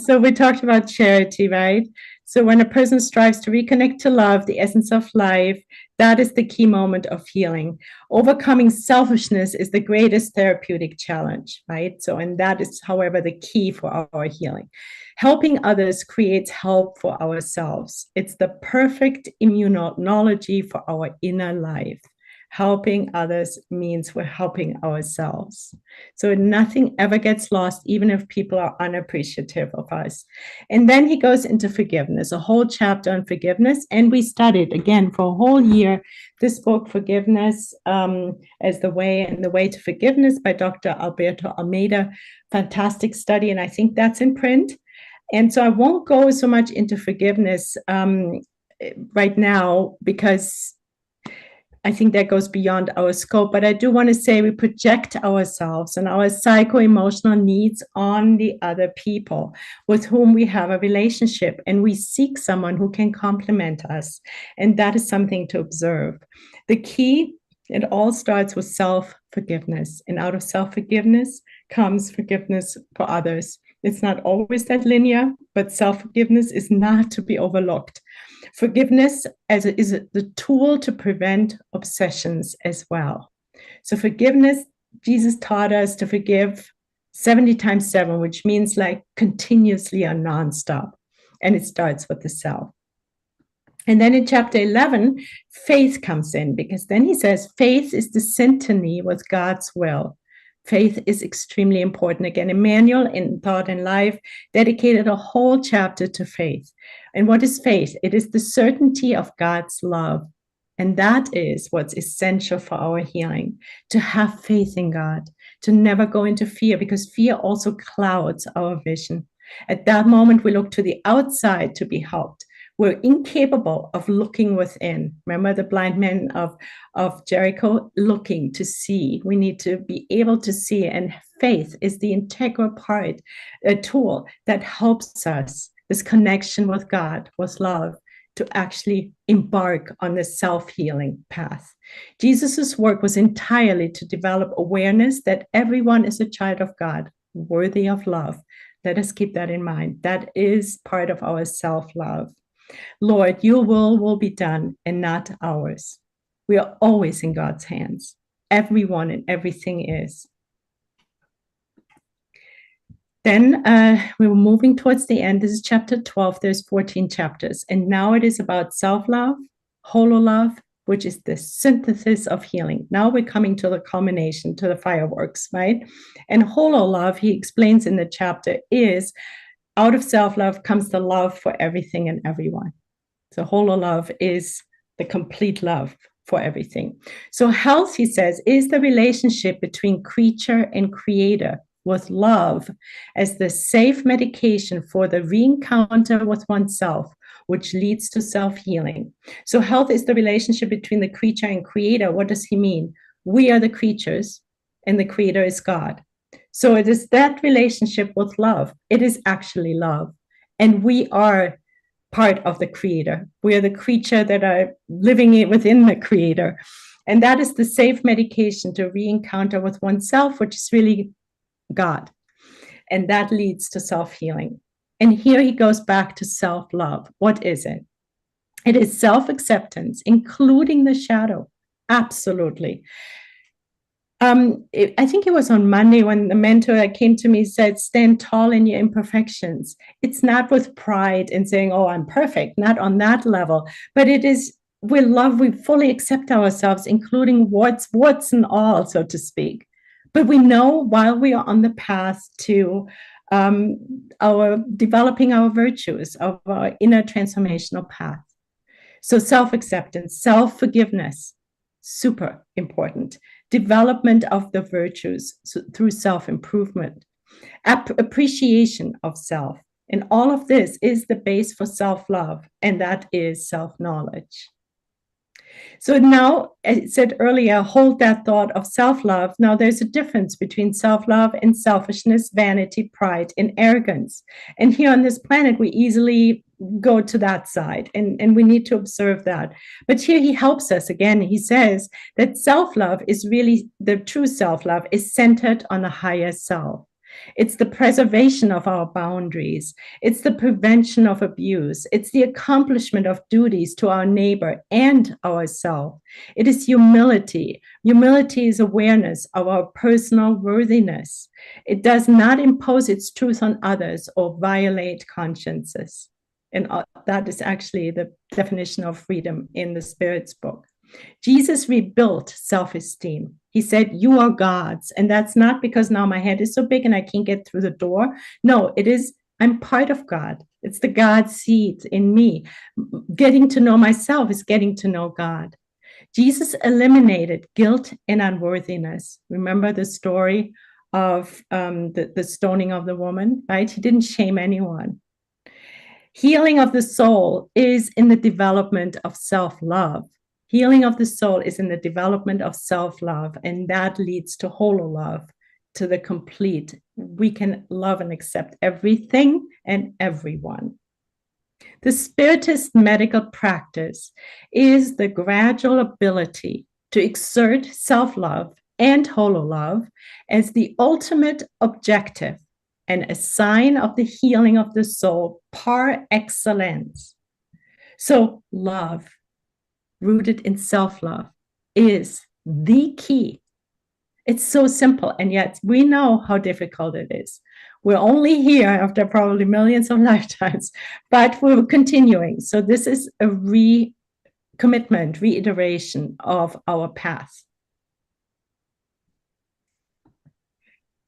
so we talked about charity, right? So when a person strives to reconnect to love, the essence of life, that is the key moment of healing. Overcoming selfishness is the greatest therapeutic challenge, right? So, and that is, however, the key for our healing. Helping others creates help for ourselves. It's the perfect immunology for our inner life. Helping others means we're helping ourselves. So nothing ever gets lost, even if people are unappreciative of us. And then he goes into forgiveness, a whole chapter on forgiveness. And we studied again for a whole year this book, Forgiveness as the Way, and the Way to Forgiveness by Dr. Alberto Almeida. Fantastic study. And I think that's in print. And so I won't go so much into forgiveness right now, because I think that goes beyond our scope, but I do want to say we project ourselves and our psycho-emotional needs on the other people with whom we have a relationship, and we seek someone who can complement us. And that is something to observe. The key, it all starts with self-forgiveness, and out of self-forgiveness comes forgiveness for others. It's not always that linear, but self-forgiveness is not to be overlooked. Forgiveness is the tool to prevent obsessions as well. So forgiveness, Jesus taught us to forgive 70 times 7, which means like continuously or nonstop. And it starts with the self. And then in chapter 11, faith comes in, because then he says, faith is the syntony with God's will. Faith is extremely important. Again, Emmanuel in Thought and Life dedicated a whole chapter to faith. And what is faith? It is the certainty of God's love. And that is what's essential for our healing, to have faith in God, to never go into fear, because fear also clouds our vision. At that moment, we look to the outside to be helped. We're incapable of looking within. Remember the blind men of Jericho, looking to see. We need to be able to see, and faith is the integral part, a tool that helps us, this connection with God, with love, to actually embark on the self-healing path. Jesus's work was entirely to develop awareness that everyone is a child of God, worthy of love. Let us keep that in mind. That is part of our self-love. Lord, your will be done and not ours. We are always in God's hands. Everyone and everything is. Then we were moving towards the end. This is chapter 12. There's 14 chapters. And now it is about self-love, holo-love, which is the synthesis of healing. Now we're coming to the culmination, to the fireworks, right? And holo-love, he explains in the chapter, is out of self-love comes the love for everything and everyone. So holo-love is the complete love for everything. So health, he says, is the relationship between creature and creator, with love as the safe medication for the re-encounter with oneself, which leads to self-healing. So health is the relationship between the creature and creator. What does he mean? We are the creatures, and the creator is God. So it is that relationship with love. It is actually love. And we are part of the Creator. We are the creature that are living within the Creator. And that is the safe medication to re-encounter with oneself, which is really God. And that leads to self-healing. And here he goes back to self-love. What is it? It is self-acceptance, including the shadow. Absolutely. I think it was on Monday when the mentor came to me said, stand tall in your imperfections. It's not with pride and saying, oh, I'm perfect, not on that level, but it is with love. We fully accept ourselves, including warts and all, so to speak. But we know while we are on the path to our developing our virtues, of our inner transformational path. So self-acceptance, self-forgiveness, super important. Development of the virtues through self-improvement, appreciation of self. And all of this is the base for self-love, and that is self-knowledge. So now, I said earlier, hold that thought of self-love. Now there's a difference between self-love and selfishness, vanity, pride, and arrogance. And here on this planet, we easily go to that side, and we need to observe that. But here he helps us again. He says that self-love is really, the true self-love is centered on the higher self. It's the preservation of our boundaries. It's the prevention of abuse. It's the accomplishment of duties to our neighbor and ourselves. It is humility. Humility is awareness of our personal worthiness. It does not impose its truth on others or violate consciences. And that is actually the definition of freedom in the Spirit's book. Jesus rebuilt self-esteem. He said, you are God's. And that's not because now my head is so big and I can't get through the door. No, it is, I'm part of God. It's the God seed in me. Getting to know myself is getting to know God. Jesus eliminated guilt and unworthiness. Remember the story of the stoning of the woman, right? He didn't shame anyone. Healing of the soul is in the development of self-love. Healing of the soul is in the development of self-love, and that leads to whole love, to the complete. We can love and accept everything and everyone. The Spiritist medical practice is the gradual ability to exert self-love and whole love as the ultimate objective and a sign of the healing of the soul par excellence. So love, rooted in self-love, is the key. It's so simple, and yet we know how difficult it is. We're only here after probably millions of lifetimes, but we're continuing. So this is a recommitment, reiteration of our path.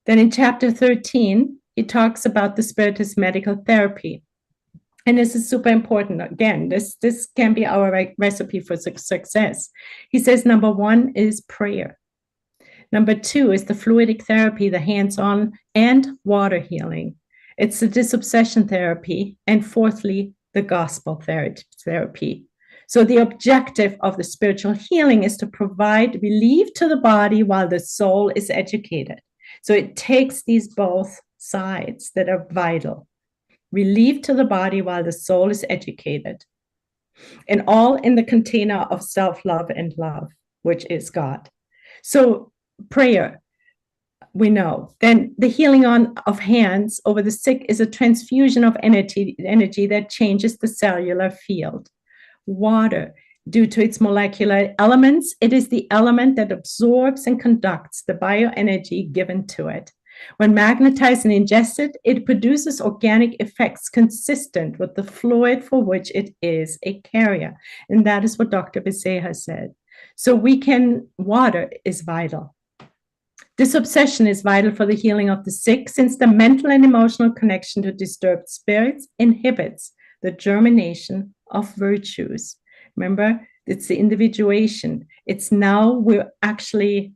Then in chapter 13, he talks about the Spiritist medical therapy. And this is super important. Again, this can be our recipe for success. He says, number one is prayer. Number two is the fluidic therapy, the hands-on and water healing. It's the disobsession therapy. And fourthly, the gospel therapy. So the objective of the spiritual healing is to provide relief to the body while the soul is educated. So it takes these both sides that are vital. Relief to the body while the soul is educated. And all in the container of self-love and love, which is God. So prayer, we know. Then the healing of hands over the sick is a transfusion of energy that changes the cellular field. Water, due to its molecular elements, it is the element that absorbs and conducts the bioenergy given to it. When magnetized and ingested, it produces organic effects consistent with the fluid for which it is a carrier. And that is what Dr. BSH said. So water is vital. Disobsession is vital for the healing of the sick, since the mental and emotional connection to disturbed spirits inhibits the germination of virtues. Remember, it's the individuation. It's now we're actually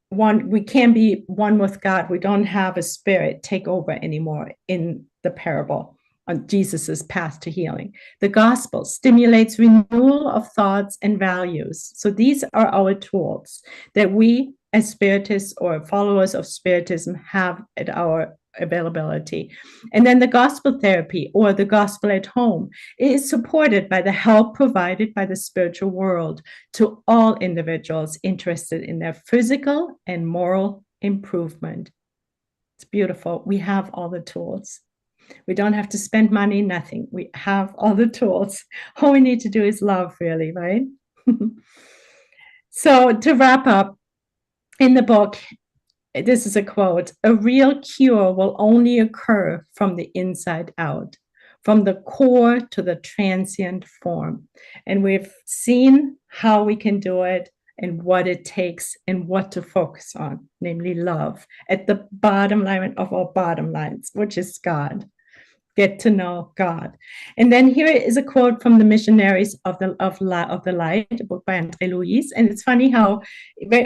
one, we can't be one with God. We don't have a spirit take over anymore in the parable on Jesus's path to healing. The gospel stimulates renewal of thoughts and values. So these are our tools that we as spiritists or followers of spiritism have at our availability. And then the gospel therapy or the gospel at home is supported by the help provided by the spiritual world to all individuals interested in their physical and moral improvement. It's beautiful. We have all the tools. We don't have to spend money, nothing. We have all the tools. All we need to do is love, really, right? So to wrap up, in the book, this is a quote: "A real cure will only occur from the inside out, from the core to the transient form." And we've seen how we can do it and what it takes and what to focus on, namely love, at the bottom line of our bottom lines, which is God. Get to know God. And then here is a quote from the Missionaries of the Light, a book by André Louis. And it's funny how,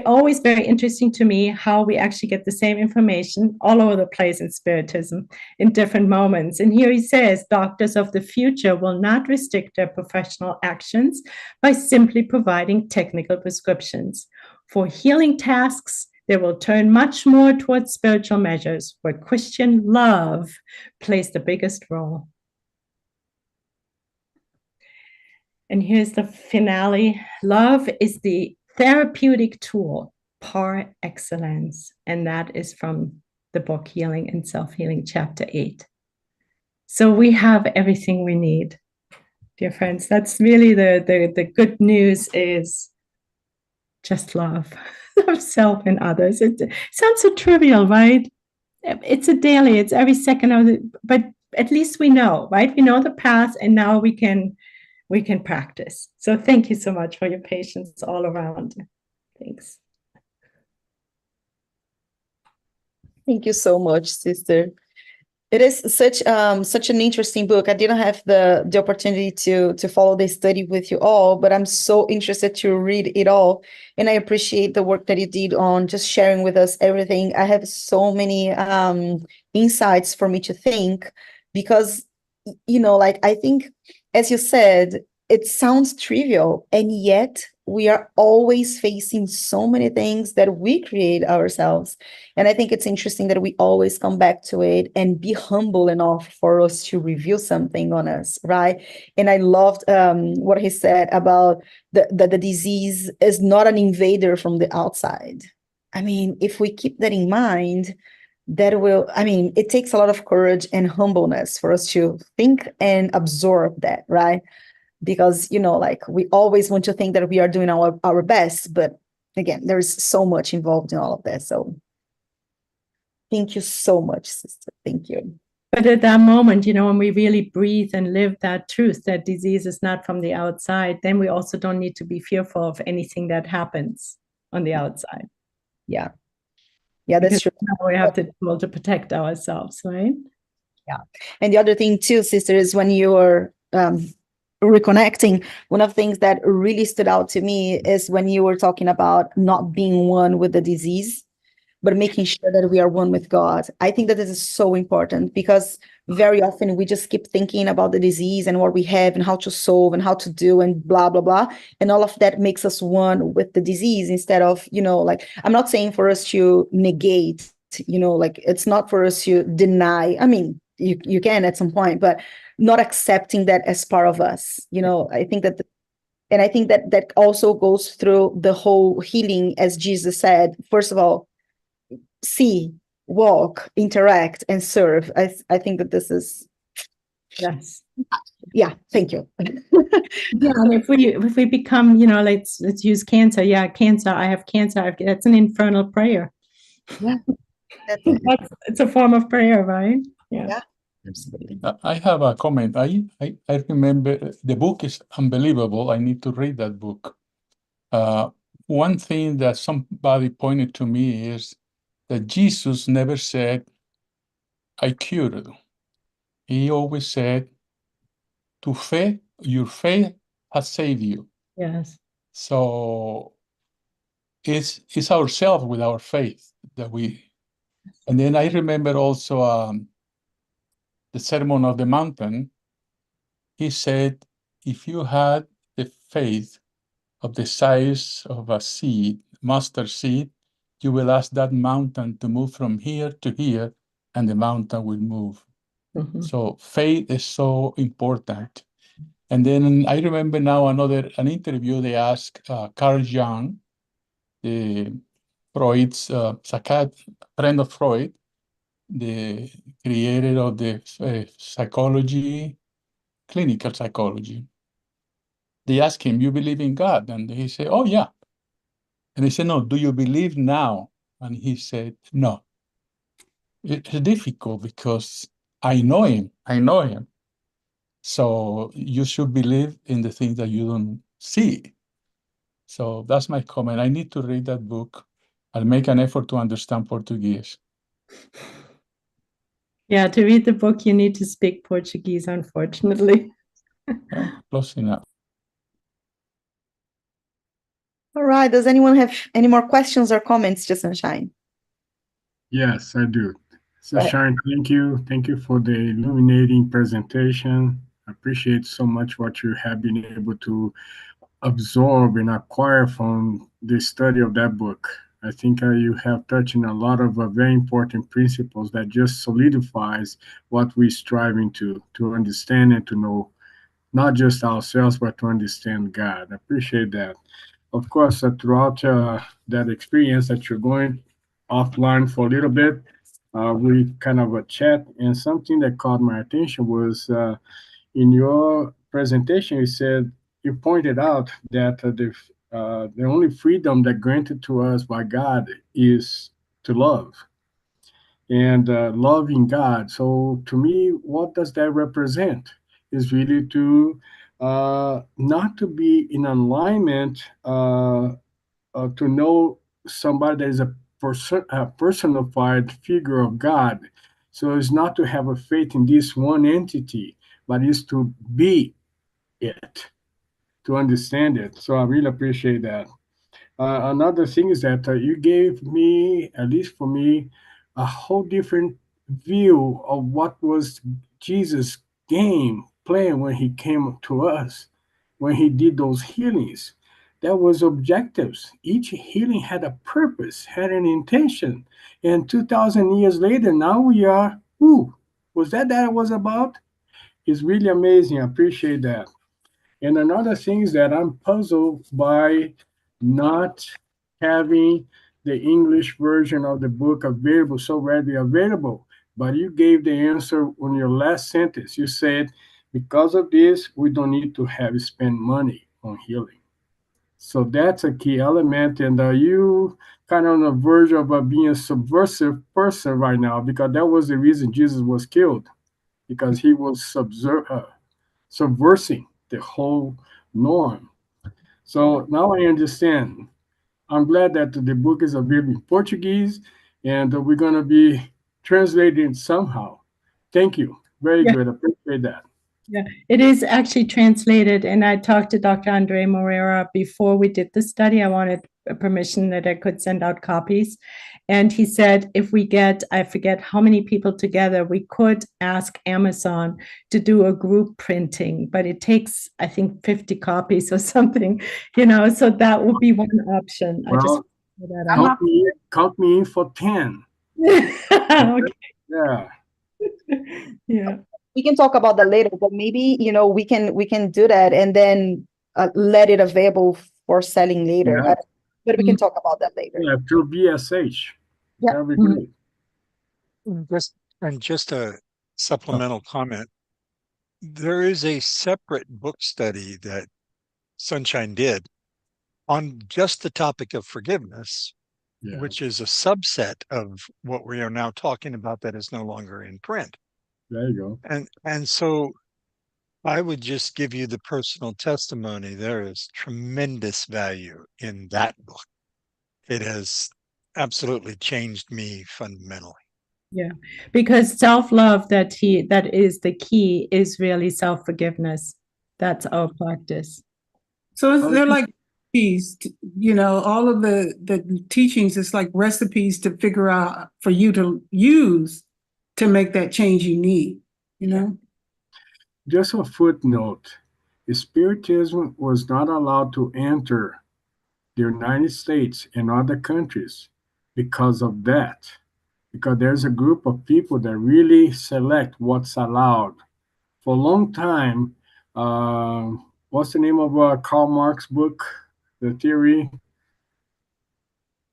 always very interesting to me, how we actually get the same information all over the place in Spiritism in different moments. And here he says, doctors of the future will not restrict their professional actions by simply providing technical prescriptions. For healing tasks, they will turn much more towards spiritual measures where Christian love plays the biggest role. And here's the finale. Love is the therapeutic tool par excellence. And that is from the book Healing and Self-Healing, Chapter 8. So we have everything we need, dear friends. That's really the good news, is just love. Of self and others. It sounds so trivial, right? It's a daily, it's every second of the, but at least we know, right? We know the path, and now we can practice. So thank you so much for your patience all around. Thanks. Thank you so much, sister. It is such an interesting book. I didn't have the opportunity to follow the study with you all, but I'm so interested to read it all. And I appreciate the work that you did on just sharing with us everything. I have so many insights for me to think, because, like, I think, as you said, it sounds trivial, and yet we are always facing so many things that we create ourselves. And I think it's interesting that we always come back to it and be humble enough for us to reveal something on us, right? And I loved what he said about the disease is not an invader from the outside. I mean, if we keep that in mind, it takes a lot of courage and humbleness for us to think and absorb that, right? Because, like, we always want to think that we are doing our best, but again, there's so much involved in all of that. So thank you so much, sister. Thank you. But at that moment, when we really breathe and live that truth, that disease is not from the outside, then we also don't need to be fearful of anything that happens on the outside. Yeah, that's true. We have to be able to protect ourselves, right? Yeah. And the other thing too, sister, is when you're reconnecting, one of the things that really stood out to me is when you were talking about not being one with the disease, but making sure that we are one with God. I think that this is so important, because very often we just keep thinking about the disease and what we have and how to solve and how to do and blah, blah, blah. And all of that makes us one with the disease, instead of, like, I'm not saying for us to negate, like, it's not for us to deny. I mean, you can at some point, but not accepting that as part of us. I think that, and I think that also goes through the whole healing, as Jesus said. First of all, see, walk, interact, and serve. I think that this is, yes, yeah. Thank you. Yeah, and if we become, let's use cancer. Yeah, cancer. I have cancer. That's an infernal prayer. Yeah, it's a form of prayer, right? Yeah. Absolutely. I have a comment. I remember the book is unbelievable. I need to read that book. One thing that somebody pointed to me is that Jesus never said, I cured you. He always said, your faith has saved you. Yes. So it's ourselves with our faith that we. And then I remember also the Sermon on the Mountain. He said, if you had the faith of the size of a seed, mustard seed, you will ask that mountain to move from here to here, and the mountain will move. So faith is so important. And then I remember now an interview they asked Carl Jung, the Freud's friend of Freud, the creator of the psychology, clinical psychology. They asked him, "You believe in God?" And he said, "Oh, yeah." And they said, "No, do you believe now?" And he said, "No." It's difficult because I know him. I know him. So you should believe in the things that you don't see. So that's my comment. I need to read that book. I'll make an effort to understand Portuguese. Yeah, to read the book, you need to speak Portuguese, unfortunately. Close enough. All right. Does anyone have any more questions or comments to Sunshine? Yes, I do. Sunshine, thank you. Thank you for the illuminating presentation. I appreciate so much what you have been able to absorb and acquire from the study of that book. I think you have touched on a lot of very important principles that just solidifies what we're striving to understand and to know, not just ourselves, but to understand God. I appreciate that. Of course, throughout that experience that you're going offline for a little bit, we kind of a chat, and something that caught my attention was in your presentation, you pointed out that the only freedom that granted to us by God is to love and loving God. So to me, what does that represent? Is really to not to be in alignment, to know somebody that is a personified figure of God. So it's not to have a faith in this one entity, but it's to be it, to understand it. So I really appreciate that. Another thing is that you gave me, at least for me, a whole different view of what was Jesus' game plan when he came to us, when he did those healings. That was objectives. Each healing had a purpose, had an intention. And 2,000 years later, now we are, ooh, was that it was about? It's really amazing. I appreciate that. And another thing is that I'm puzzled by not having the English version of the book available, so readily available. But you gave the answer on your last sentence. You said, because of this, we don't need to have spend money on healing. So that's a key element. And you kind of on the verge of being a subversive person right now, because that was the reason Jesus was killed, because he was subversing the whole norm. So now I understand. I'm glad that the book is available in Portuguese and we're going to be translating somehow. Thank you. Very Yeah. good. I appreciate that. Yeah, it is actually translated. And I talked to Dr. Andre Moreira before we did the study. I wanted permission that I could send out copies. And he said, if we get, I forget how many people together, we could ask Amazon to do a group printing, but it takes, I think, 50 copies or something, so that would be one option. Well, count me in for 10. Okay. Yeah. Yeah. We can talk about that later, but maybe we can do that and then let it available for selling later. Yeah. But we can talk about that later. Yeah, through BSH. Yeah. That'd be great. Just a supplemental comment. There is a separate book study that Sunshine did on just the topic of forgiveness, Yeah. which is a subset of what we are now talking about that is no longer in print. There you go. And so I would just give you the personal testimony. There is tremendous value in that book. It has absolutely changed me fundamentally. Yeah, because self-love, that is the key, is really self-forgiveness. That's our practice. So they're like recipes, all of the teachings is like recipes to figure out for you to use to make that change you need, Just a footnote. Spiritism was not allowed to enter the United States and other countries because of that. Because there's a group of people that really select what's allowed. For a long time, what's the name of Karl Marx book, The Theory?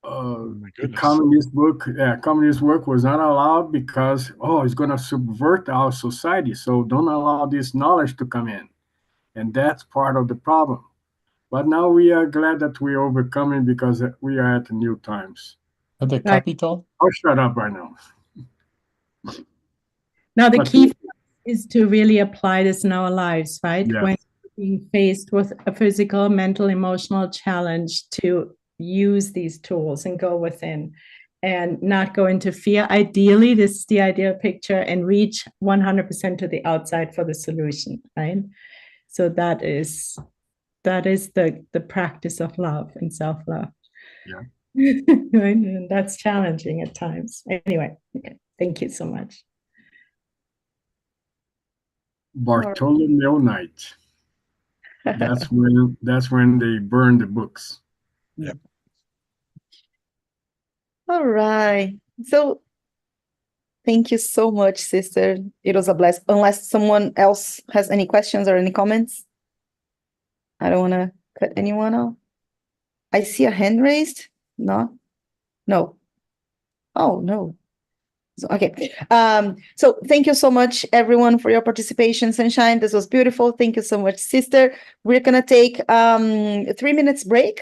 Oh my The goodness. communist book, communist work was not allowed because, it's going to subvert our society. So don't allow this knowledge to come in. And that's part of the problem. But now we are glad that we're overcoming because we are at new times. At the Right. Capitol? I'll shut up right now. Now, the But key is to really apply this in our lives, right? Yes. When being faced with a physical, mental, emotional challenge, to use these tools and go within and not go into fear. Ideally, this is the ideal picture, and reach 100% to the outside for the solution, right? So that is the practice of love and self-love. Yeah. Right? And that's challenging at times. Anyway, okay. Thank you so much. Bartholomew Night. That's when they burn the books. Yep. All right. So thank you so much, sister. It was a blast. Unless someone else has any questions or any comments. I don't want to cut anyone off. I see a hand raised. No. Oh, no. So, okay. So thank you so much, everyone, for your participation. Sunshine, this was beautiful. Thank you so much, sister. We're going to take 3 minutes break.